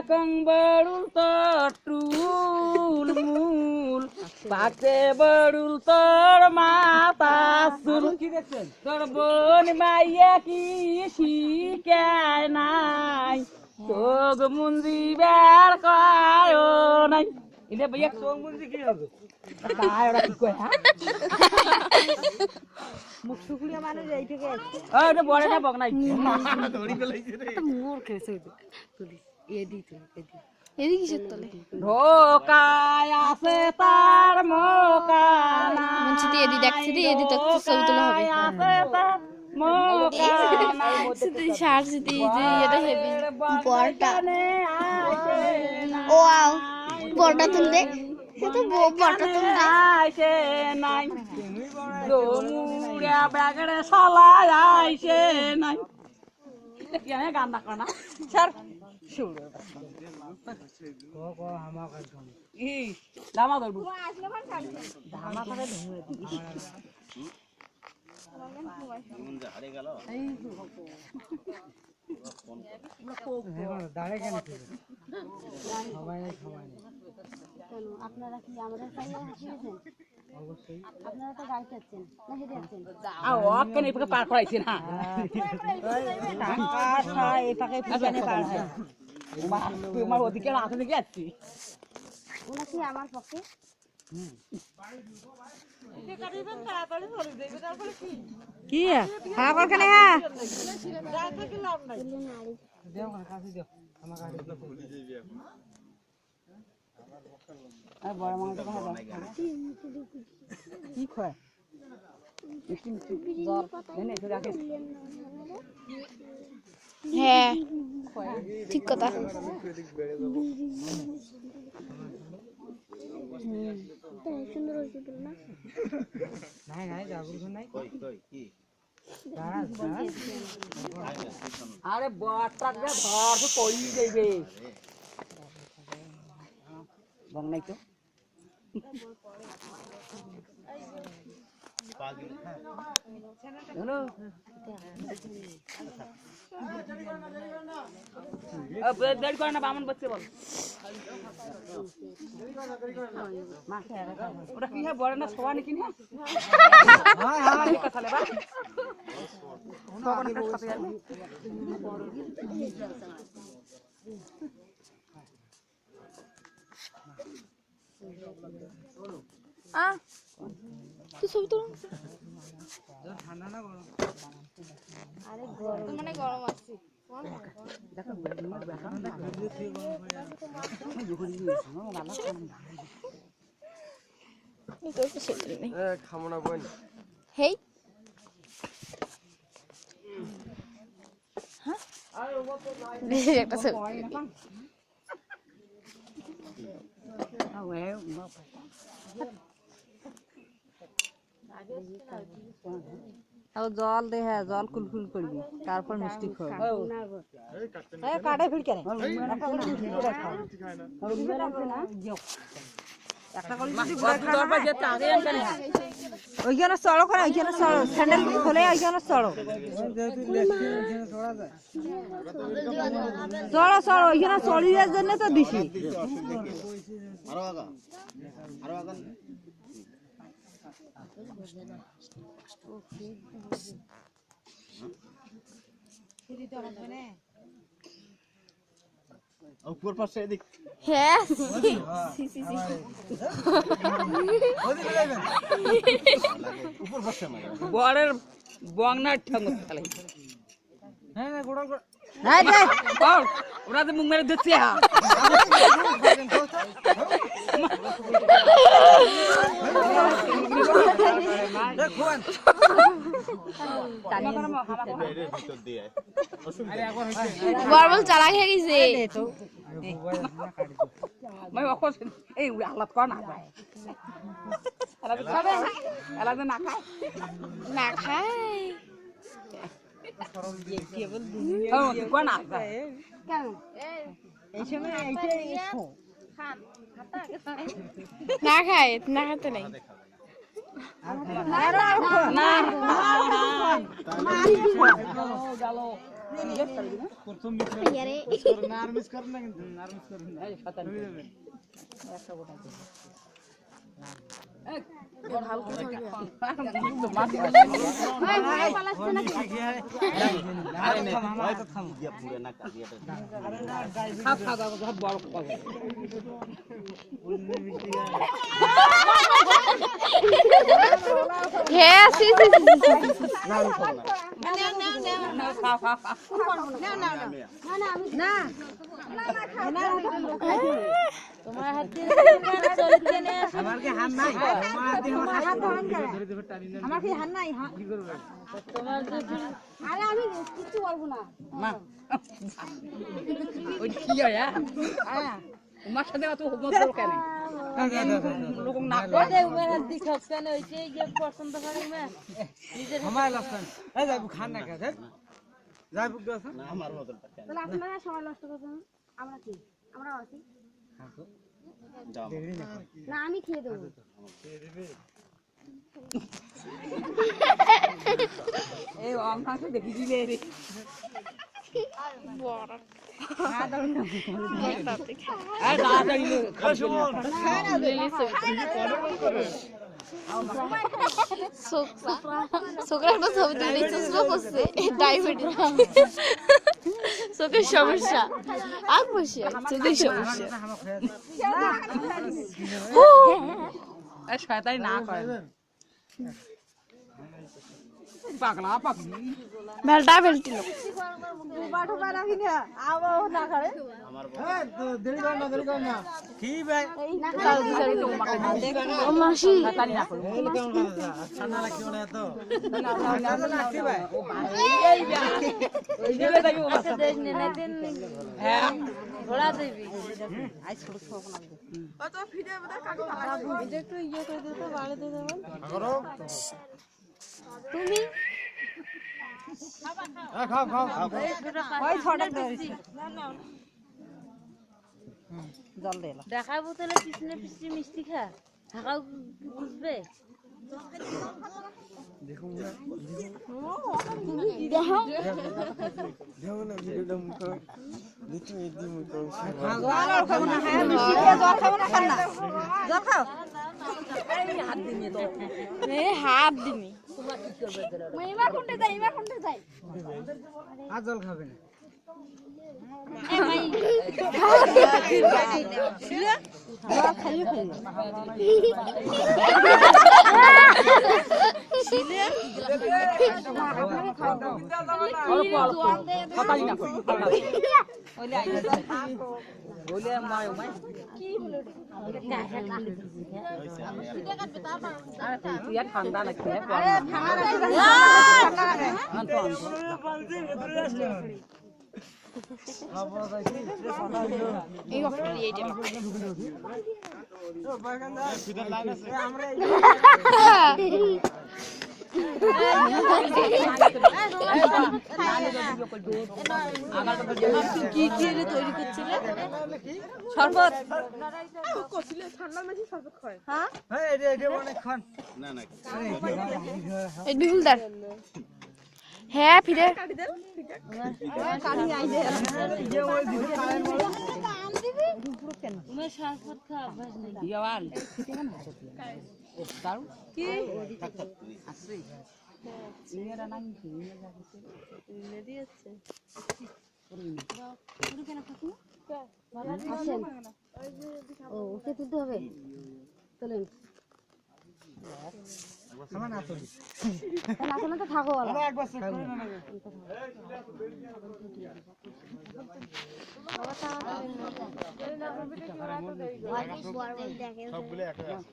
কংবড়ুল টুল মূল পাকে বড়ুল তোর মাতা চুল তোর বোন মাইয়া কি শিখায় নাই তোগ মুন্দি বের কয় নাই এটা ভাইয়া তোগ মুন্দি কি হবে তাই ওরা কি কয় হ্যাঁ মুখ শুকলিয়া মানুষ এই থেকে ওই এটা বড় না বক নাই দড়ি ফেলাইছে রে মোর খেছে তুলি এদি কিসের তলে ঢোকায় আছে তার মোকানা মুন্সিদি এদি দেখছি দি এদি তো ছবি তোলা হবে আছে তার মোকানা সিদি শার সিদি যে এটা হেভি বড়টা ও আও বড়টা তুললে সেটা বড়টা তুললে আইছে নাই দমুড়া ব্যাগড়ে সালাই আইছে নাই কেন গান না কনা স্যার শুরু দামা ধরবো দামা থাকে ধুয়ে দিবি আপনারা কি আমাদের সাথে আসছেন অবশ্যই আপনারা তো গাড়ি যাচ্ছেন না হেঁটে যাচ্ছেন ওখানে এপাকে পার করাইছে না এপাকে পার হয় তোমার ওদিকে রাতে দিকে যাচ্ছি ওনা কি আমার পক্ষে কি খারাপ কর কেন হ্যাঁ বড় মাংস কি খায় হ্যাঁ ঠিক কথা সুন্দর হয়েছে না নাই জাগুর নাই আরে বড়টা ধর তো কই যাইবে বং নাই তো হ্যালো দেড় করে না বামন বসছে বল ওটা কি হয় বড় না সবা নাকি না কথা লেবা তুই ছবি তোল ঠান্ডা না গরম আরে গরম মানে গরম আছে খামনা বোন হেই একটা ছবি জল দে হ্যাঁ জল কুলকুল করবি তারপর মিষ্টি খাওয়াবি কাটে ফির কেন ওইখানে চড়ো করে ওইখানে চড়ো স্যান্ডেল খোলে ওইখানে চড়ো চড়ো চড়ো ওইখানে চড়িয়ে জন্য তো দিছি উপর পাশে এদিক হ্যাঁ উপর পাশে মারে বরের বংনার ঠ্যাঙ্গ ফেলে হ্যাঁ গোড়া নাই নাই বল ওরা তো মুখ মেরে দিচ্ছে হ্যাঁ দেখুন ভিতর দিয়ে বড় চালা খেয়ে গেছে मैं वो कुछ ए हालत कौन आ जाए हालत खाबे हालत ना खाए না খায় ओ कौन आ जाए কেন এই সময় এইটাই না খায় না খেতে নাই না হ্যাঁ সি সি তোমার হাত দিয়ে চলতে নে আমার কি হাত নাই আমার কি হাত নাই কি করবে তোমার আরে আমি কিছু বলবো না মা ওই কি হয় তোমার সাথে কত হুকুম কেন লোক না ওরে উমের হাত দিয়ে খাচ্ছেন ওই যে পছন্দ করে মে নিজের আমার লাগছেন এই যাইবু খান না কা যাইবু দাস না আমার বদলটা কেন তাহলে আপনারা সময় নষ্ট করছেন আমরা কি আমরা আছি যাও না আমি খেয়ে দেবো এই অংশ দেখি দিলে রে বড় আর তাড়াতাড়ি ছোকরা একটা ছবি তুলে চুষলো করছে ডায়াবেটিস চোখের সমস্যা আর বসে চোখের সমস্যা শয়তানি না করে পাগলা পাগলি বেলটা বেলটিল দেরি কর না কি ভাই ও মাসি শয়তানি না করে ঠান্ডা লাগছে না এত কি ভাই ওই দিলে দেখি ও আচ্ছা দেখ নে না দিন হ্যাঁ ঘোড়া দেবি আই ছোট ছোট না এটা একটু ইয়ে করে দিতে বাড়ি দিয়ে দেবেন করো তুমি খাও খাও ওই ছটা ধরেছি জল দে দেখা বোতলে পিছনে পিছনে মিষ্টি খা ঢাকাও বুঝবে দেখুন না দেখো দেখো না ভিডিওটা মুখ দেখো এদি মুখ হাত দিমি এবার কোনটা যাই আর জল খাবে না এ ভাই শয়তানি না করে ওইলে আই ওইলে মায় মায় আরে তুই আর ঠান্ডা লাগছে আরে ঠান্ডা লাগে এই অফার এইটা ফিডার লাইন আছে আমরা কি কি রে তৈরি করছিলে শরবত হ্যাঁ এটা অনেক খান না না এই বিহুলদার হ্যাঁ ফিরে তুমি শরবত খা অভ্যাস নেই ইয়াল তাও কি আছে ইয়েরা নাই এনে দিয়েছে পুরো কেন খাচ্ছি আসেন ও ওকে তুলতে হবে চলেন আমার না তো না তো থাকো বলো একবার চেক করে না সবগুলো একই আছে